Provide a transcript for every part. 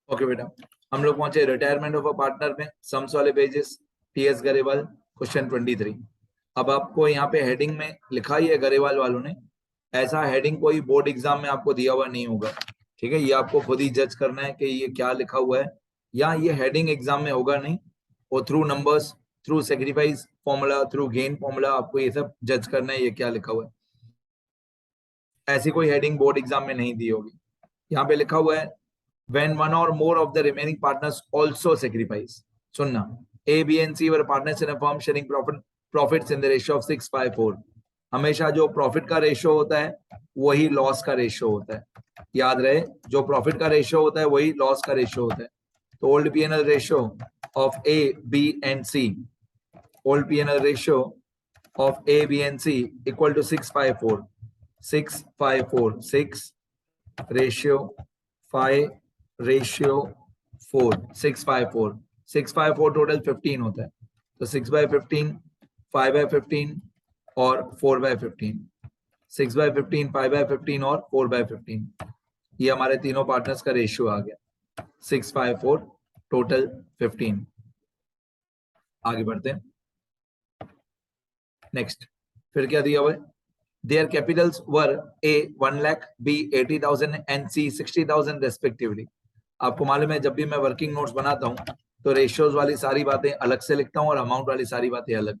Okay बेटा, हम लोग पहुंचे रिटायरमेंट ऑफ अ पार्टनर में, सम्स वाले पेजेस, टीएस गरेवाल, क्वेश्चन 23। अब आपको यहाँ पे हेडिंग में लिखा ही है गरेवाल वालों ने, ऐसा हेडिंग कोई बोर्ड एग्जाम में आपको दिया हुआ नहीं होगा, ठीक है। ये आपको खुद ही जज करना है कि ये क्या लिखा हुआ है, या ये हेडिंग एग्जाम में होगा नहीं, और through numbers, through sacrifice formula, through gain formula आपको ये सब जज करना है ये क्या लिखा हुआ है। ऐसी कोई हेडिंग बोर्ड एग्जाम में नहीं दी होगी। यहाँ पे लिखा हुआ है when one or more of the remaining partners also sacrifice. सुनना, A, B and C were partners in a firm sharing profits in the ratio of 6:4. हमेशा जो प्रॉफिट का रेशियो होता है वही लॉस का रेशियो होता है। याद रहे, जो प्रॉफिट का रेशियो होता है वही लॉस का रेशियो होता है। तो old P&L ratio of A, B and C, old P&L ratio of A, B and C equal to 6:4. 6 ratio 5 ratio 4, 6:4, 6:4 total 15 होता है। तो 6/15, 5/15 और 4/15, 6/15, 5/15 और 4/15, ये हमारे तीनों पार्टनर्स का रेशियो आ गया 6/4 टोटल 15। आगे बढ़ते हैं नेक्स्ट। फिर क्या दिया हुआ है, their capitals were A 1 lakh, B 80,000 and C 60,000 respectively. आपको मालूम है जब भी मैं वर्किंग नोट्स बनाता हूँ तो रेशियोज वाली सारी बातें अलग से लिखता हूँ और अमाउंट वाली सारी बातें अलग।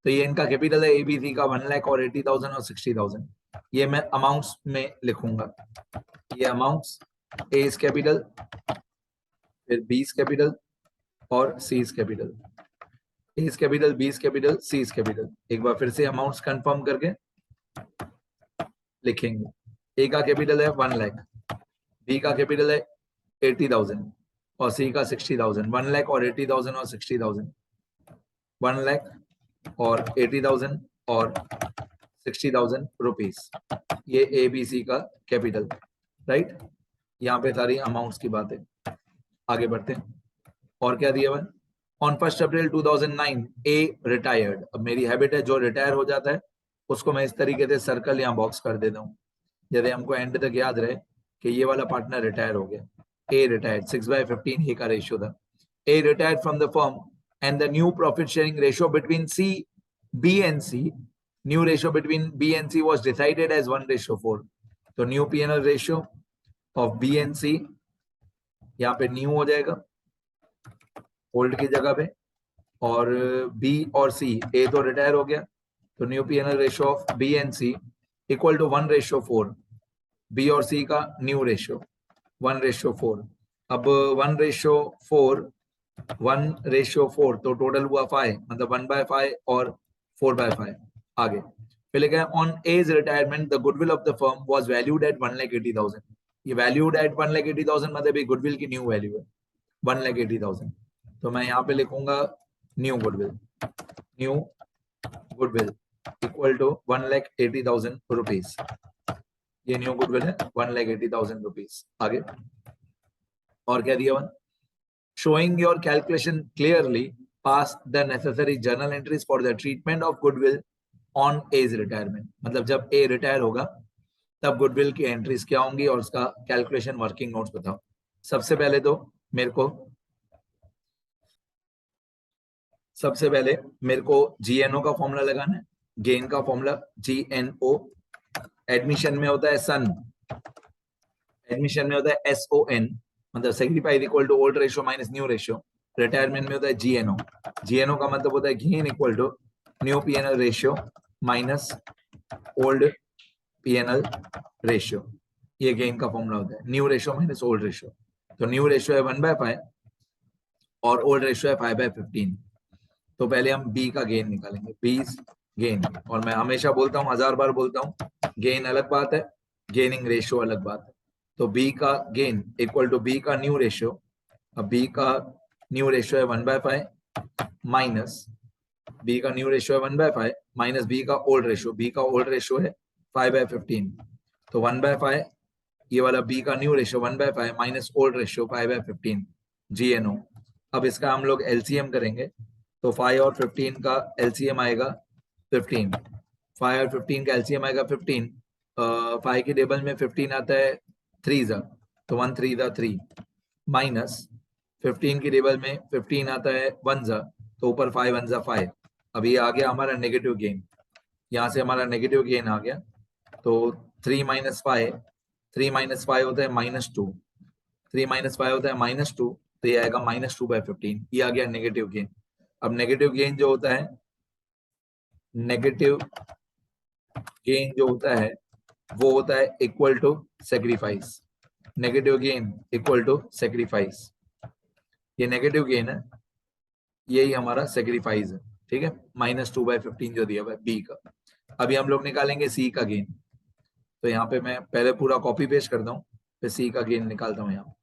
तो ये इनका कैपिटल है ABC का 1 लाख और 80,000 और 60,000, ये मैं अमाउंट्स में लिखूंगा। ये अमाउंट्स A इज कैपिटल, फिर B इज कैपिटल और C is capital. A is capital, B is capital, C is capital. एक बार फिर से अमाउंट्स कंफर्म करके लिखेंगे। ए का कैपिटल है 1 लाख, बी का कैपिटल है 80,000 और सी का 60,000। 1 लाख और 80,000 और 60,000, 1 लाख और 80,000 और 60,000 रुपीज, ये ए बी सी का कैपिटल, राइट। यहाँ पे सारी अमाउंट्स की बात है। आगे बढ़ते हैं, और क्या दिया हुआ है। On 1 April 2009 a retired. अब मेरी हैबिट है जो रिटायर हो जाता है उसको मैं इस तरीके से सर्कल या बॉक्स कर देता हूँ, यदि हमको एंड तक याद रहे कि ये वाला पार्टनर रिटायर हो गया। ए रिटायर्ड, 6/15 ए का रेशियो था। A retired from the firm and the new profit sharing ratio between C, B and C, new ratio between B and C was decided as 1:4। तो new P&L ratio of B and C, यहाँ पे new हो जाएगा old की जगह पे, और B और सी, ए तो रिटायर हो गया तो new P&L ratio of B and C equal to 1:4। B और सी का न्यू रेशियो 1:4। अब 1:4, 1:4 तो टोटल हुआ 5, मतलब 1/5 और 4/5। आगे फिर लिखा है on as retirement the goodwill of the firm was valued at 1,80,000। ये वैल्यूड एट 1,80,000 मतलब ये गुडविल की न्यू वैल्यू है 1,80,000। तो मैं यहाँ पे लिखूंगा new goodwill, new goodwill equal to 1,80,000 rupees. ये न्यू गुडविल है 1,80,000 रुपीज। आगे और क्या दिया हुआ, showing your calculation clearly pass the necessary journal entries for the treatment of goodwill on as retirement. मतलब जब ए रिटायर होगा तब गुडविल की एंट्रीज क्या होंगी और उसका कैलकुलेशन वर्किंग नोट्स बताओ। सबसे पहले मेरे को GNO का फॉर्मूला लगाना है, गेन का फॉर्मूला GNO। एडमिशन में होता है सन, एडमिशन में होता है SON, मतलब sacrifice equal to old ratio minus new ratio. Retirement में होता है GNO, GNO का मतलब होता है gain equal to new P&L ratio minus old P&L ratio. ये गेन का फॉर्मूला होता है, new ratio minus old ratio. तो न्यू रेशियो है 1/5 और ओल्ड रेशियो है 5/15। तो पहले हम बी का गेन निकालेंगे, बी गेन। और मैं हमेशा बोलता हूँ, 1000 बार बोलता हूँ, गेन अलग बात है, गेनिंग रेशियो अलग बात है। तो बी का गेन इक्वल टू बी का न्यू रेशियो। अब बी का न्यू रेशियो है 1/5 माइनस बी का न्यू रेशियो है 1/5 माइनस बी का ओल्ड रेशियो। बी का ओल्ड रेशियो है 5/15, तो 1/5 ये वाला बी का new ratio 1/5 minus old ratio 5/15 GNO। अब इसका हम लोग LCM करेंगे तो 5 और 15 का LCM आएगा 15, 5 और 15 का LCM आएगा 15। 5 की टेबल में 15 आता है 3 जा, तो 1 3 जा 3, माइनस 15 की टेबल में 15 आता है 1 जा, तो ऊपर 5 1 जा 5। अब ये आ गया हमारा नेगेटिव गेन, यहाँ से हमारा नेगेटिव गेन आ गया। तो 3 माइनस 5, 3 माइनस 5 होता है -2, 3 माइनस 5 होता है -2, तो ये आएगा -2/15। ये आ गया नेगेटिव गेन। अब नेगेटिव गेन जो होता है, नेगेटिव गेन जो होता है वो होता है equal to sacrifice. Negative gain equal to sacrifice. ये नेगेटिव गेन है, यही हमारा सेक्रीफाइस है, ठीक है। -2/15 जो दिया हुआ है बी का। अभी हम लोग निकालेंगे सी का गेन। तो यहाँ पे मैं पहले पूरा कॉपी पेस्ट करता हूँ, फिर सी का गेन निकालता हूँ। यहाँ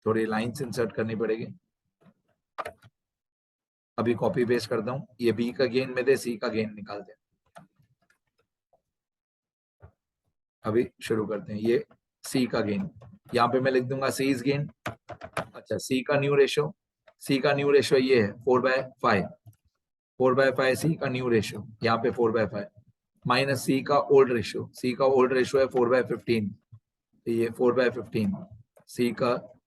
थोड़ी लाइन्स इंसर्ट करनी पड़ेगी। अभी कॉपी पेस्ट करता हूँ, ये बी का गेन में थे, सी का गेन निकालते हैं। अभी शुरू करते हैं। ये सी का गेन, यहाँ पे मैं लिख दूंगा सी इज गेन। अच्छा, सी का न्यू रेशो, सी का न्यू रेशो ये है 4/5, 4/5 सी का न्यू रेशो, यहाँ पे 4/5 माइनस सी का ओल्ड रेशो, सी का ओल्ड रेशो है 4/15, तो ये 4/15 सी का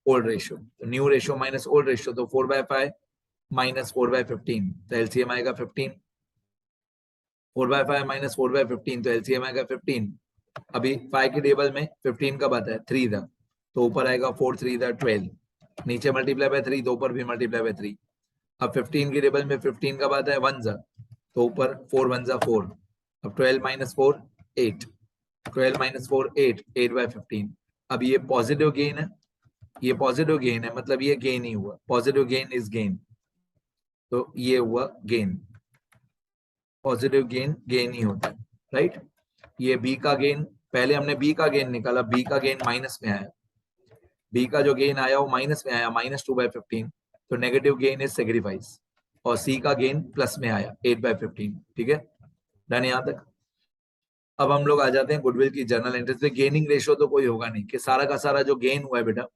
ओल्ड रेशो। तो new ratio minus old ratio, तो 4/5 माइनस 4/15, तो एलसीएम आएगा 15। 4/5 माइनस 4/15, तो एलसीएम आएगा 15। अभी 5 की टेबल में 15 कब आता है 3 था, तो ऊपर आएगा 4 3 था 12, नीचे मल्टीप्लाई बाय 3, तो ऊपर भी मल्टीप्लाई बाय 3। अब 15 की टेबल में 15 कब आता है 1 जा, तो ऊपर 4 1 जा 4। अब 12 माइनस 4 8, 12 माइनस 4 8, 8/15। अब ये पॉजिटिव गेन है, ये पॉजिटिव गेन है, मतलब ये गेन ही हुआ। पॉजिटिव गेन इज गेन, तो ये हुआ गेन। पॉजिटिव गेन गेन ही होता है, राइट। ये बी का गेन, पहले हमने बी का गेन निकाला, बी का गेन माइनस में आया, बी का जो गेन आया वो माइनस में आया, -2/15, तो नेगेटिव गेन इज सेक्रीफाइस। और सी का गेन प्लस में आया 8/15, ठीक है। डन यहाँ तक। अब हम लोग आ जाते हैं गुडविल की जर्नल एंट्रीज पे। गेनिंग रेशियो तो कोई होगा नहीं, कि सारा का सारा जो गेन हुआ है बेटा,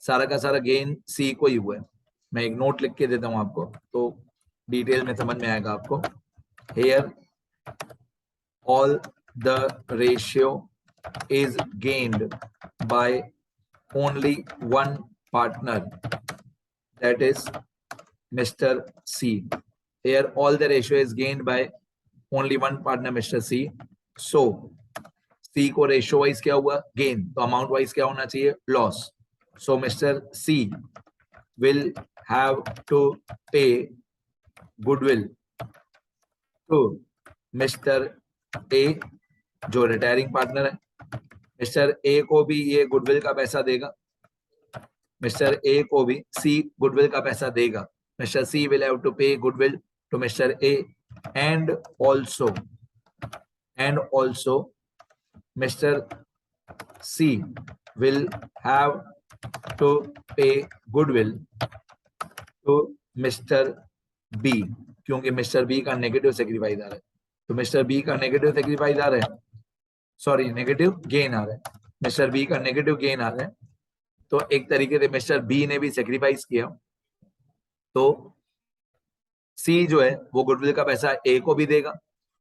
सारा का सारा गेन सी को ही हुआ है। मैं एक नोट लिख के देता हूँ आपको, तो डिटेल में समझ में आएगा आपको। Here all the ratio is gained by only one partner, that is Mr. C. Here all the ratio is gained by only one partner, Mr. C. So C को रेशियो वाइज क्या हुआ gain, तो amount wise क्या होना चाहिए loss. So mister C will have to pay goodwill to Mr. A जो retiring partner है। Mister A को भी ये गुडविल का पैसा देगा, मिस्टर ए को भी सी गुडविल का पैसा देगा। Mister C will have to pay goodwill to mister A, and also mister C will have to pay goodwill to mister B, क्योंकि मिस्टर बी का नेगेटिव सेक्रीफाइस आ रहा है। तो मिस्टर बी का नेगेटिव सेक्रीफाइस आ रहा है, सॉरी नेगेटिव गेन आ रहा है, मिस्टर बी का नेगेटिव गेन आ रहा है। तो एक तरीके से मिस्टर बी ने भी सेक्रीफाइस किया, तो सी जो है वो गुडविल का पैसा ए को भी देगा,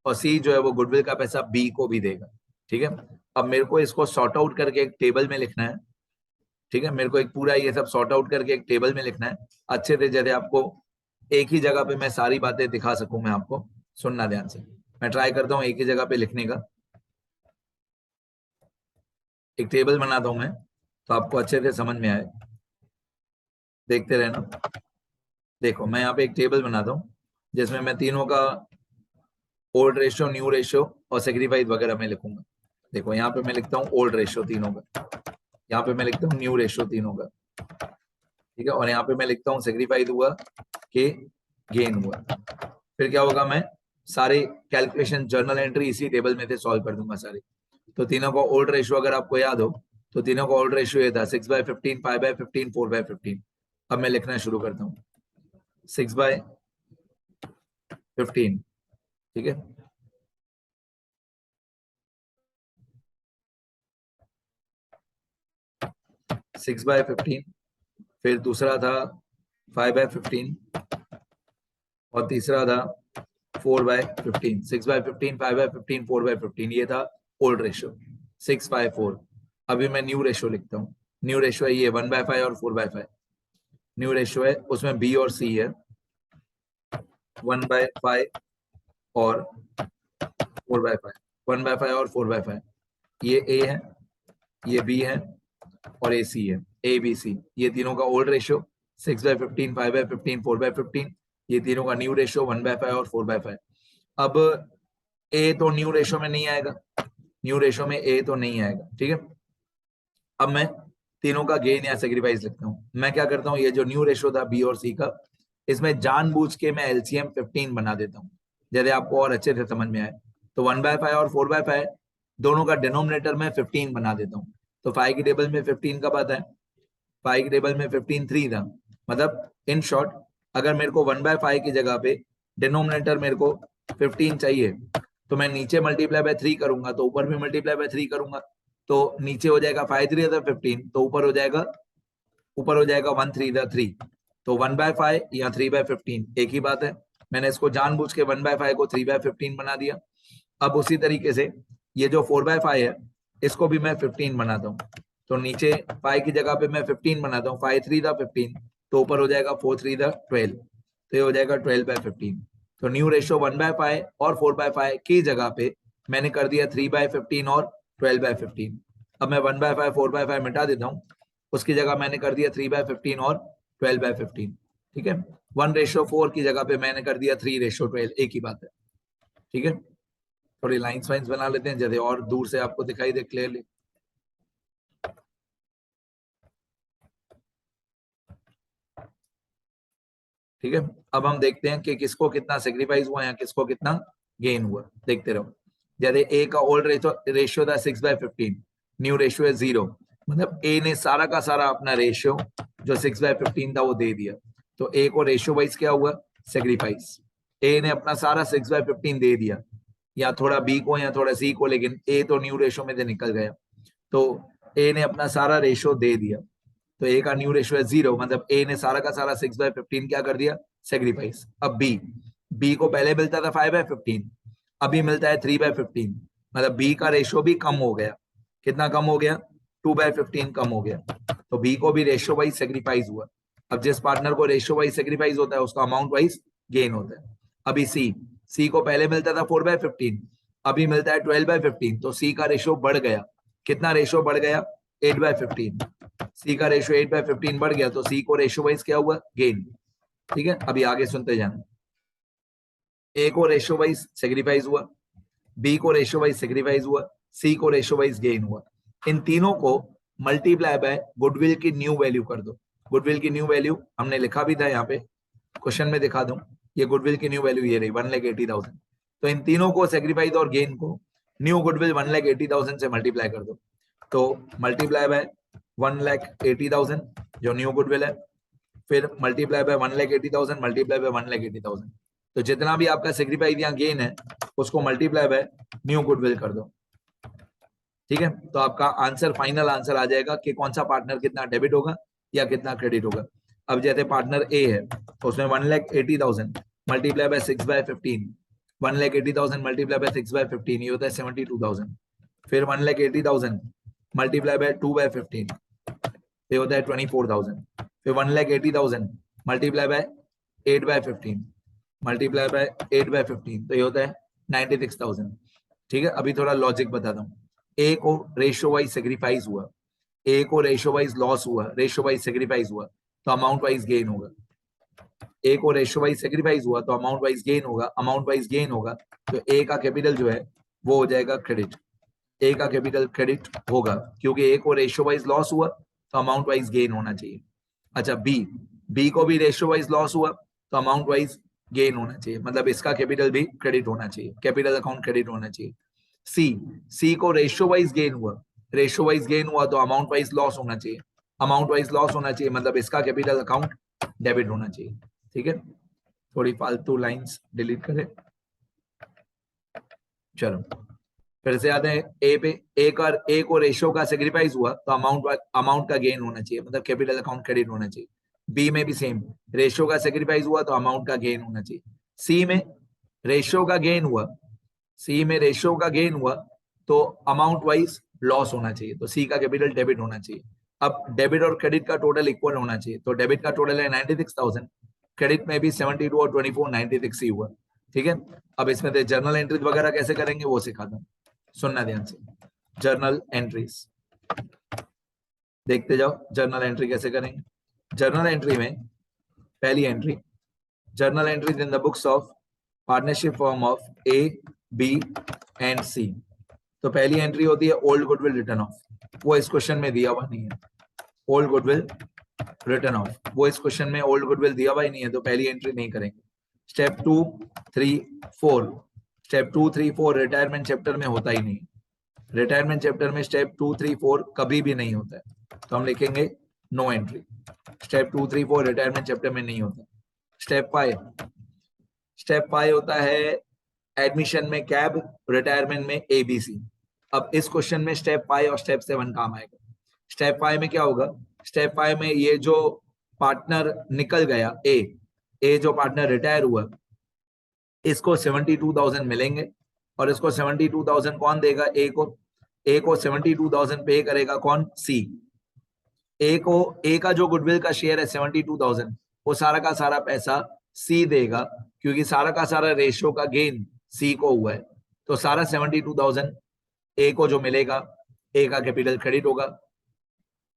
और सी जो है वो गुडविल का पैसा बी को भी देगा, ठीक है। अब मेरे को इसको सॉर्ट आउट करके एक टेबल में लिखना है, ठीक है। मेरे को एक पूरा ये सब सॉर्ट आउट करके एक टेबल में लिखना है अच्छे से, जैसे आपको एक ही जगह पे मैं सारी बातें दिखा सकूं। मैं आपको सुनना ध्यान से, मैं ट्राई करता हूँ एक ही जगह पे लिखने का। एक टेबल बनाता हूं मैं, तो आपको अच्छे से समझ में आए, देखते रहना। देखो मैं यहाँ पे एक टेबल बनाता हूँ जिसमें मैं तीनों का ओल्ड रेशियो, न्यू रेशियो और सेक्रीफाइस वगैरह में लिखूंगा। देखो यहाँ पे मैं लिखता हूँ ओल्ड रेशियो तीनों का, यहाँ पे मैं लिखता हूँ न्यू रेशियो तीनों का, ठीक है। और यहाँ पे मैं लिखता हूँ सेक्रीफाइस हुआ के गेन हुआ। फिर क्या होगा, मैं सारे कैलकुलेशन जर्नल एंट्री इसी टेबल में से सॉल्व कर दूंगा सारी। तो तीनों का ओल्ड रेशियो अगर आपको याद हो, तो तीनों का ओल्ड रेशियो ये था 6/15, 5/15, 4/15। अब मैं लिखना शुरू करता हूँ 6/15, ठीक है। सिक्स बाय 15, फिर दूसरा था 5/15, और तीसरा था 4/15। 6/15, 5/15, 4/15, ये था ओल्ड रेशियो 6/4। अभी मैं न्यू रेशियो लिखता हूँ न्यू रेशियो है ये 1/5 और 4/5, न्यू रेशियो है, उसमें बी और सी है 1/5 और 4/5, 1/5 और 4/5, ये ए है, ये बी है और ए सी है, ए बी सी, ये तीनों का ओल्ड रेशियो 6/15, 5/15, 4/15, ये तीनों का न्यू रेशियो 1/5 और 4/5। अब ए तो न्यू रेशियो में नहीं आएगा, न्यू रेशियो में ए तो नहीं आएगा, ठीक है। अब मैं तीनों का गेन या सेक्रीफाइस लिखता हूँ। मैं क्या करता हूँ, ये जो न्यू रेशियो था बी और सी का, इसमें जानबूझ के मैं एलसीएम 15 बना देता हूँ, जैसे आपको और अच्छे से समझ में आए। तो 1/5 और 4/5 दोनों का डिनोमिनेटर में 15 बना देता हूँ। तो 5 की टेबल में 15 कब आता है, 5 की टेबल में 15 3 था। मतलब इन शॉर्ट, अगर मेरे को 1/5 की जगह पे डिनोमिनेटर मेरे को 15 चाहिए, तो मैं नीचे मल्टीप्लाई बाय 3 करूंगा, तो ऊपर भी मल्टीप्लाई बाय 3 करूंगा, तो नीचे हो जाएगा 5 3 15, तो ऊपर हो जाएगा 1 3 3, तो 1/5 या 3/15 एक ही बात है। मैंने इसको जानबूझ के 1/5 को 3/15 बना दिया। अब उसी तरीके से ये जो 4/5 है, इसको भी मैं 15 बनाता हूँ। तो नीचे 5 की जगह पे मैं 15 बनाता हूँ, 5 3 15, तो ऊपर हो जाएगा 4 3 12, तो ये हो जाएगा 12/15। तो न्यू रेशियो 1/5 और 4/5 की जगह पे मैंने कर दिया 3/15 और 12/15। अब मैं 1/5 4/5 मिटा देता हूँ, उसकी जगह मैंने कर दिया 3/15 और 12/15, ठीक है। 1:4 की जगह पे मैंने कर दिया 3:12, एक ही बात है, ठीक है। थोड़ी लाइंस वाइंस बना लेते हैं जैसे और दूर से आपको दिखाई दे क्लियरली। ठीक है, अब हम देखते हैं कि किसको कितना सेक्रीफाइस हुआ या किसको कितना गेन हुआ, देखते रहो। जैसे ए का ओल्ड रेशियो था 6/15, न्यू रेशियो है 0, मतलब ए ने सारा का सारा अपना रेशियो जो 6/15 था वो दे दिया। तो ए को रेशियो वाइज क्या हुआ, सेक्रीफाइस। ए ने अपना सारा 6/15 दे दिया, या थोड़ा बी को या थोड़ा सी को, लेकिन ए तो न्यू रेशियो में से निकल गया, तो ए ने अपना सारा रेशियो दे दिया। तो ए का न्यू रेशियो है 0, मतलब ए ने सारा का सारा 6/15 क्या कर दिया, सेक्रीफाइस। अब बी को पहले मिलता था 5/15, अभी मिलता है 3/15, मतलब बी का रेशियो भी कम हो गया। कितना कम हो गया, 2/15 कम हो गया। तो बी को भी रेशियो वाइज सेक्रीफाइस हुआ। अब जिस पार्टनर को रेशियो वाइज सेक्रीफाइस होता है उसका अमाउंट वाइज गेन होता है। अभी सी को पहले मिलता था 4/15, अभी मिलता है 12/15, तो सी का रेशियो बढ़ गया। कितना रेशियो बढ़ गया, 8/15। सी का रेशियो 8/15 बढ़ गया, तो सी को रेशियो वाइज क्या हुआ, गेन। ठीक है, अभी आगे सुनते जाना। ए को रेशियो वाइज सेक्रीफाइस हुआ, बी को रेशियो वाइज सेक्रीफाइस हुआ, सी को रेशियो वाइज गेन हुआ। इन तीनों को मल्टीप्लाई बाय गुडविल की न्यू वैल्यू कर दो। गुडविल की न्यू वैल्यू हमने लिखा भी था यहाँ पे, क्वेश्चन में दिखा दूं। ये गुडविल की न्यू वैल्यू ये रही 1,80,000। तो इन तीनों को सेक्रीफाइस और गेन को न्यू गुडविल 1,80,000 से मल्टीप्लाई कर दो। तो मल्टीप्लाई बाय 1,80,000 जो न्यू गुडविल है, फिर मल्टीप्लाई बाय 1,80,000 मल्टीप्लाई बाय 1,80,000। तो जितना भी आपका सेक्रीफाइस या गेन है उसको मल्टीप्लाई बाय न्यू गुडविल कर दो। ठीक है, तो आपका आंसर, फाइनल आंसर आ जाएगा कि कौन सा पार्टनर कितना डेबिट होगा या कितना क्रेडिट होगा। अब जैसे पार्टनर ए है तो उसमें 1,80,000 मल्टीप्लाई बाय 6/15, 1,80,000 मल्टीप्लाई बाय 6/15, ये होता है 72,000। फिर 1,80,000 मल्टीप्लाई बाय 2/15, ये होता है 24,000। फिर 1,80,000 मल्टीप्लाई बाय 8/15, मल्टीप्लाई बाय 8/15, तो ये होता है 96,000। ठीक है, अभी थोड़ा लॉजिक बताता हूँ। ए को रेशियो वाइज सेक्रीफाइस हुआ, ए को रेशियो वाइज लॉस हुआ, रेशियो वाइज सेक्रीफाइस हुआ, तो अमाउंट वाइज गेन होगा। ए को रेशियो वाइज सेक्रीफाइस हुआ तो अमाउंट वाइज गेन होगा, अमाउंट वाइज गेन होगा तो ए का कैपिटल जो है वो हो जाएगा क्रेडिट। ए का कैपिटल क्रेडिट होगा क्योंकि ए को रेशियो वाइज लॉस हुआ तो अमाउंट वाइज गेन होना चाहिए। अच्छा, बी को भी रेशियो वाइज लॉस हुआ तो अमाउंट वाइज गेन होना चाहिए, मतलब इसका कैपिटल भी क्रेडिट होना चाहिए, कैपिटल अकाउंट क्रेडिट होना चाहिए। सी को रेशियो वाइज गेन हुआ, रेशियो वाइज गेन हुआ तो अमाउंट वाइज लॉस होना चाहिए, अमाउंट वाइज लॉस होना चाहिए, मतलब इसका कैपिटल अकाउंट डेबिट होना चाहिए। ठीक है, थोड़ी फालतू लाइंस डिलीट करें। चलो फिर से आते हैं ए पे। ए को रेशियो का सेक्रीफाइस हुआ तो अमाउंट का गेन होना चाहिए, मतलब कैपिटल अकाउंट क्रेडिट होना चाहिए। बी में भी सेम, रेशियो का सेक्रीफाइस हुआ तो अमाउंट का गेन होना चाहिए। सी में रेशियो का गेन हुआ, सी में रेशियो का गेन हुआ तो अमाउंट वाइज लॉस होना चाहिए, तो सी का कैपिटल डेबिट होना चाहिए। अब डेबिट और क्रेडिट का टोटल इक्वल होना चाहिए, तो डेबिट का टोटल है 96,000, क्रेडिट में भी 72 और 24 96 ही हुआ, ठीक है। अब इसमें से जर्नल एंट्रीज वगैरह कैसे करेंगे वो सिखाता हूँ, सुनना ध्यान से। जर्नल एंट्रीज देखते जाओ, जर्नल एंट्री कैसे करेंगे। जर्नल एंट्री में पहली entry, journal entries in the books of partnership firm of A B and C. तो पहली एंट्री होती है ओल्ड गुडविल रिटर्न ऑफ, वो इस क्वेश्चन में दिया हुआ नहीं है। ओल्ड गुडविल रिटर्न ऑफ, वो इस क्वेश्चन में ओल्ड गुडविल दिया हुआ ही नहीं है, तो पहली एंट्री नहीं करेंगे। स्टेप 2, 3, 4, स्टेप 2, 3, 4 रिटायरमेंट चैप्टर में होता ही नहीं। रिटायरमेंट चैप्टर में स्टेप 2, 3, 4 कभी भी नहीं होता है, तो हम लिखेंगे no entry. Step 2, 3, 4 retirement chapter में नहीं होता। स्टेप 5, स्टेप 5 होता है एडमिशन में कैब, रिटायरमेंट में एबीसी। अब इस क्वेश्चन में स्टेप 5 और स्टेप 7 काम आएगा। स्टेप 5 में क्या होगा, स्टेप 5 में ये जो पार्टनर निकल गया ए जो पार्टनर रिटायर हुआ, इसको 72,000 मिलेंगे, और इसको 72,000 कौन देगा, ए को 72,000 पे करेगा कौन, सी। ए का जो गुडविल का शेयर है 72,000, वो सारा का सारा पैसा सी देगा, क्योंकि सारा का सारा रेशियो का गेन सी को हुआ है। तो सारा 72,000 ए को जो मिलेगा, ए का कैपिटल क्रेडिट होगा,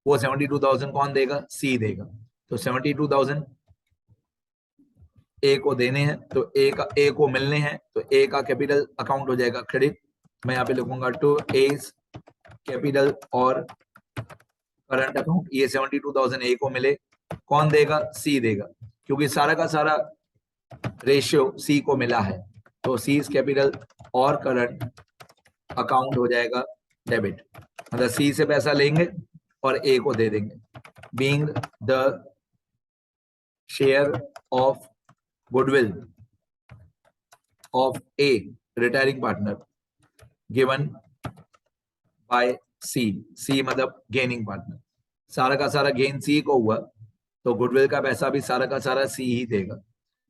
वो 72,000 कौन देगा, सी देगा। तो 72,000 ए को देने हैं, तो ए को मिलने हैं, तो ए का कैपिटल अकाउंट हो जाएगा क्रेडिट। मैं यहाँ पे लिखूंगा टू एज कैपिटल और करंट अकाउंट। ये 72,000 ए को मिले, कौन देगा, सी देगा, क्योंकि सारा का सारा रेशियो सी को मिला है। तो सी कैपिटल और करंट अकाउंट हो जाएगा डेबिट, मतलब सी से पैसा लेंगे और ए को दे देंगे। Being the share of goodwill of A retiring partner given by C मतलब गेनिंग पार्टनर। सारा का सारा गेन सी को हुआ, तो गुडविल का पैसा भी सारा का सारा सी ही देगा।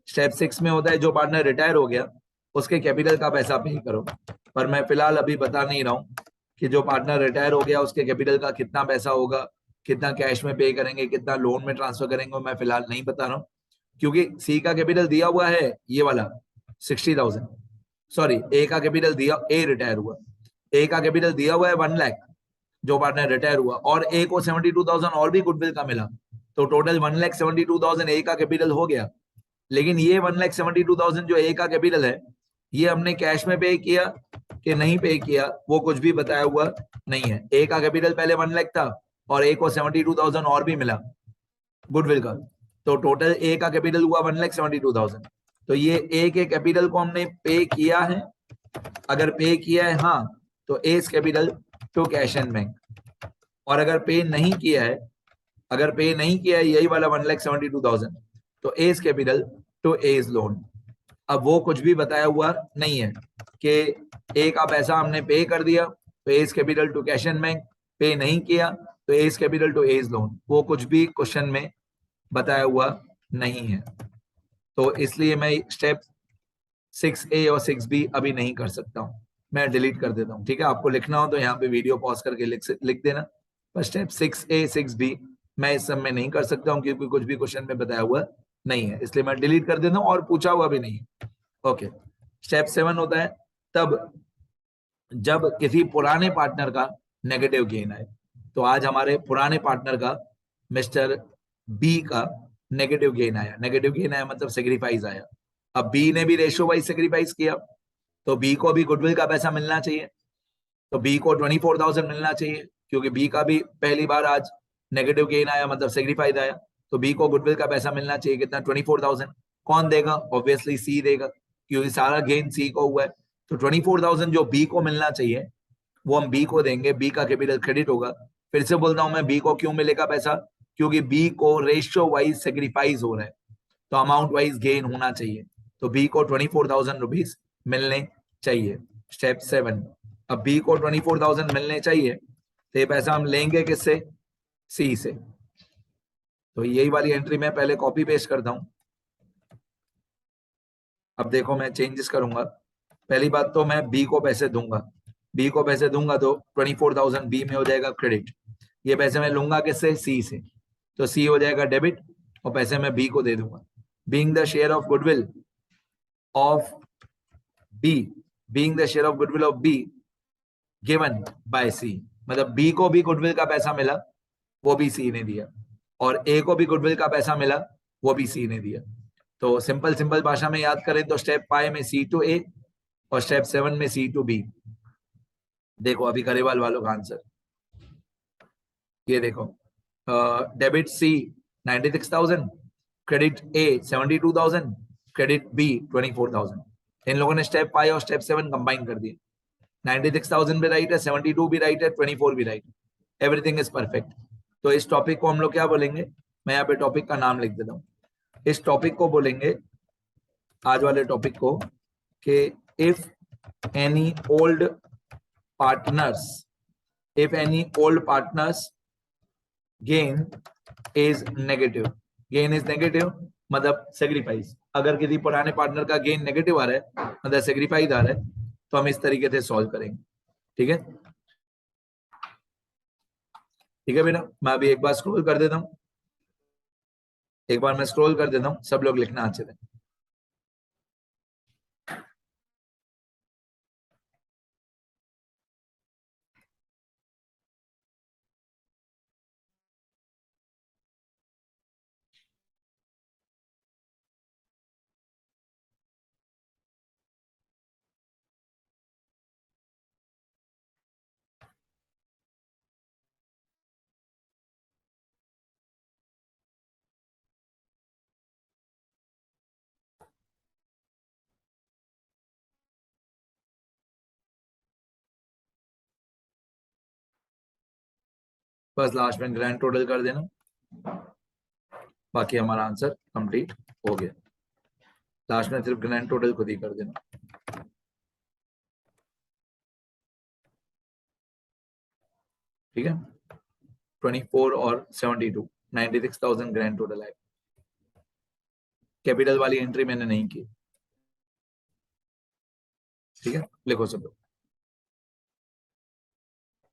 स्टेप 6 में होता है जो पार्टनर रिटायर हो गया उसके कैपिटल का पैसा पे करो, पर मैं फिलहाल अभी बता नहीं रहा हूं कि जो पार्टनर रिटायर हो गया उसके कैपिटल का कितना पैसा होगा, कितना कैश में पे करेंगे, कितना लोन में ट्रांसफर करेंगे, मैं फिलहाल नहीं बता रहा हूं, क्योंकि सी का कैपिटल दिया हुआ है ये वाला 60,000, सॉरी ए का कैपिटल दिया, ए रिटायर हुआ, ए का कैपिटल दिया हुआ है 1 लाख जो पार्टनर रिटायर हुआ, और ए को 72,000 और भी गुडविल का मिला, तो टोटल 1,72,000 ए का कैपिटल हो गया। लेकिन ये 1,72,000 जो ए का कैपिटल है, ये हमने कैश में पे किया कि नहीं पे किया, वो कुछ भी बताया हुआ नहीं है। ए का कैपिटल पहले 1 लाख था और ए को 72,000 और भी मिला गुडविल का, तो टोटल ए का कैपिटल हुआ 1,72,000। तो ये ए के कैपिटल को हमने पे किया है, अगर पे किया है हाँ तो as capital to cash and bank, और अगर पे नहीं किया है, अगर पे नहीं किया है यही वाला 1,72,000, तो as capital to as loan. अब वो कुछ भी बताया हुआ नहीं है कि ए का पैसा हमने पे कर दिया तो as capital to cash and bank, pay नहीं किया तो as capital to as loan, वो कुछ भी क्वेश्चन में बताया हुआ नहीं है। तो इसलिए मैं स्टेप 6A और 6B अभी नहीं कर सकता हूं, मैं डिलीट कर देता हूं, ठीक है। आपको लिखना हो तो यहाँ पे वीडियो पॉज करके लिख देना, पर स्टेप 6A 6B मैं इस सब में नहीं कर सकता हूँ, क्योंकि कुछ भी क्वेश्चन में बताया हुआ नहीं है, इसलिए मैं डिलीट कर देता हूँ, और पूछा हुआ भी नहीं है। ओके, स्टेप 7 होता है तब जब किसी पुराने पार्टनर का नेगेटिव गेन आए। तो आज हमारे पुराने पार्टनर का मिस्टर बी का नेगेटिव गेन आया, नेगेटिव गेन आया मतलब सेक्रीफाइस आया। अब बी ने भी रेशियो वाइज सेक्रीफाइस किया, तो बी को भी गुडविल का पैसा मिलना चाहिए, तो बी को 24,000 मिलना चाहिए, क्योंकि बी का भी पहली बार आज नेगेटिव गेन आया मतलब सेक्रीफाइस आया, तो बी को गुडविल का पैसा मिलना चाहिए, कितना 24,000। कौन देगा, ऑब्वियसली सी देगा, क्योंकि सारा गेन सी को हुआ है। तो 24,000 जो बी को मिलना चाहिए वो हम बी को देंगे, बी का कैपिटल क्रेडिट होगा। फिर से बोलता हूं मैं, बी को क्यों मिलेगा पैसा, क्योंकि बी को रेशियो वाइज सेक्रीफाइस हो रहा है, तो अमाउंट वाइज गेन होना चाहिए, तो बी को 24,000 रुपीज मिलने चाहिए। स्टेप 7, अब बी को 24,000 मिलने चाहिए, तो ये पैसा हम लेंगे किससे, सी से। तो यही वाली एंट्री मैं पहले कॉपी पेस्ट करता हूं। अब देखो मैं चेंजेस करूंगा। पहली बात तो मैं बी को पैसे दूंगा, बी को पैसे दूंगा तो 24,000 बी में हो जाएगा क्रेडिट, ये पैसे मैं लूंगा किससे? सी से, तो सी हो जाएगा डेबिट और पैसे मैं बी को दे दूंगा। Being the share of goodwill of B, being the share of goodwill of B given by C, मतलब बी को भी गुडविल का पैसा मिला, वो भी सी ने दिया, और ए को भी गुडविल का पैसा मिला, वो भी सी ने दिया। तो सिंपल सिंपल भाषा में याद करें तो स्टेप 5 में सी टू ए और स्टेप 7 में सी टू बी। देखो अभी करेवाल वालों का आंसर, ये देखो, डेबिट सी 96,000, क्रेडिट ए 72,000, क्रेडिट बी 24,000। इन लोगों ने स्टेप 5 और स्टेप 7 कंबाइन कर दिए। 96,000 भी राइट है, 72 भी राइट है, 24 भी राइट है, एवरीथिंग इज परफेक्ट। तो इस टॉपिक को हम लोग क्या बोलेंगे? मैं यहाँ पे टॉपिक का नाम लिख देता हूँ। इस टॉपिक को बोलेंगे, आज वाले टॉपिक को, कि if any old partners, if any old partners gain is negative, gain is negative मतलब सेक्रीफाइस, अगर किसी पुराने पार्टनर का गेन नेगेटिव आ रहा है मतलब सेक्रीफाइस आ रहा है, तो हम इस तरीके से सॉल्व करेंगे। ठीक है, ठीक है बेटा, मैं अभी एक बार स्क्रॉल कर देता हूं, एक बार मैं स्क्रॉल कर देता हूं, सब लोग लिखना अच्छे से। बस लास्ट में ग्रैंड टोटल कर देना, बाकी हमारा आंसर कंप्लीट हो गया। लास्ट में सिर्फ ग्रैंड टोटल खुद ही कर देना। ठीक है, 24 और 72, 96,000 ग्रैंड टोटल है। कैपिटल वाली एंट्री मैंने नहीं की। ठीक है, लिखो सब लोग।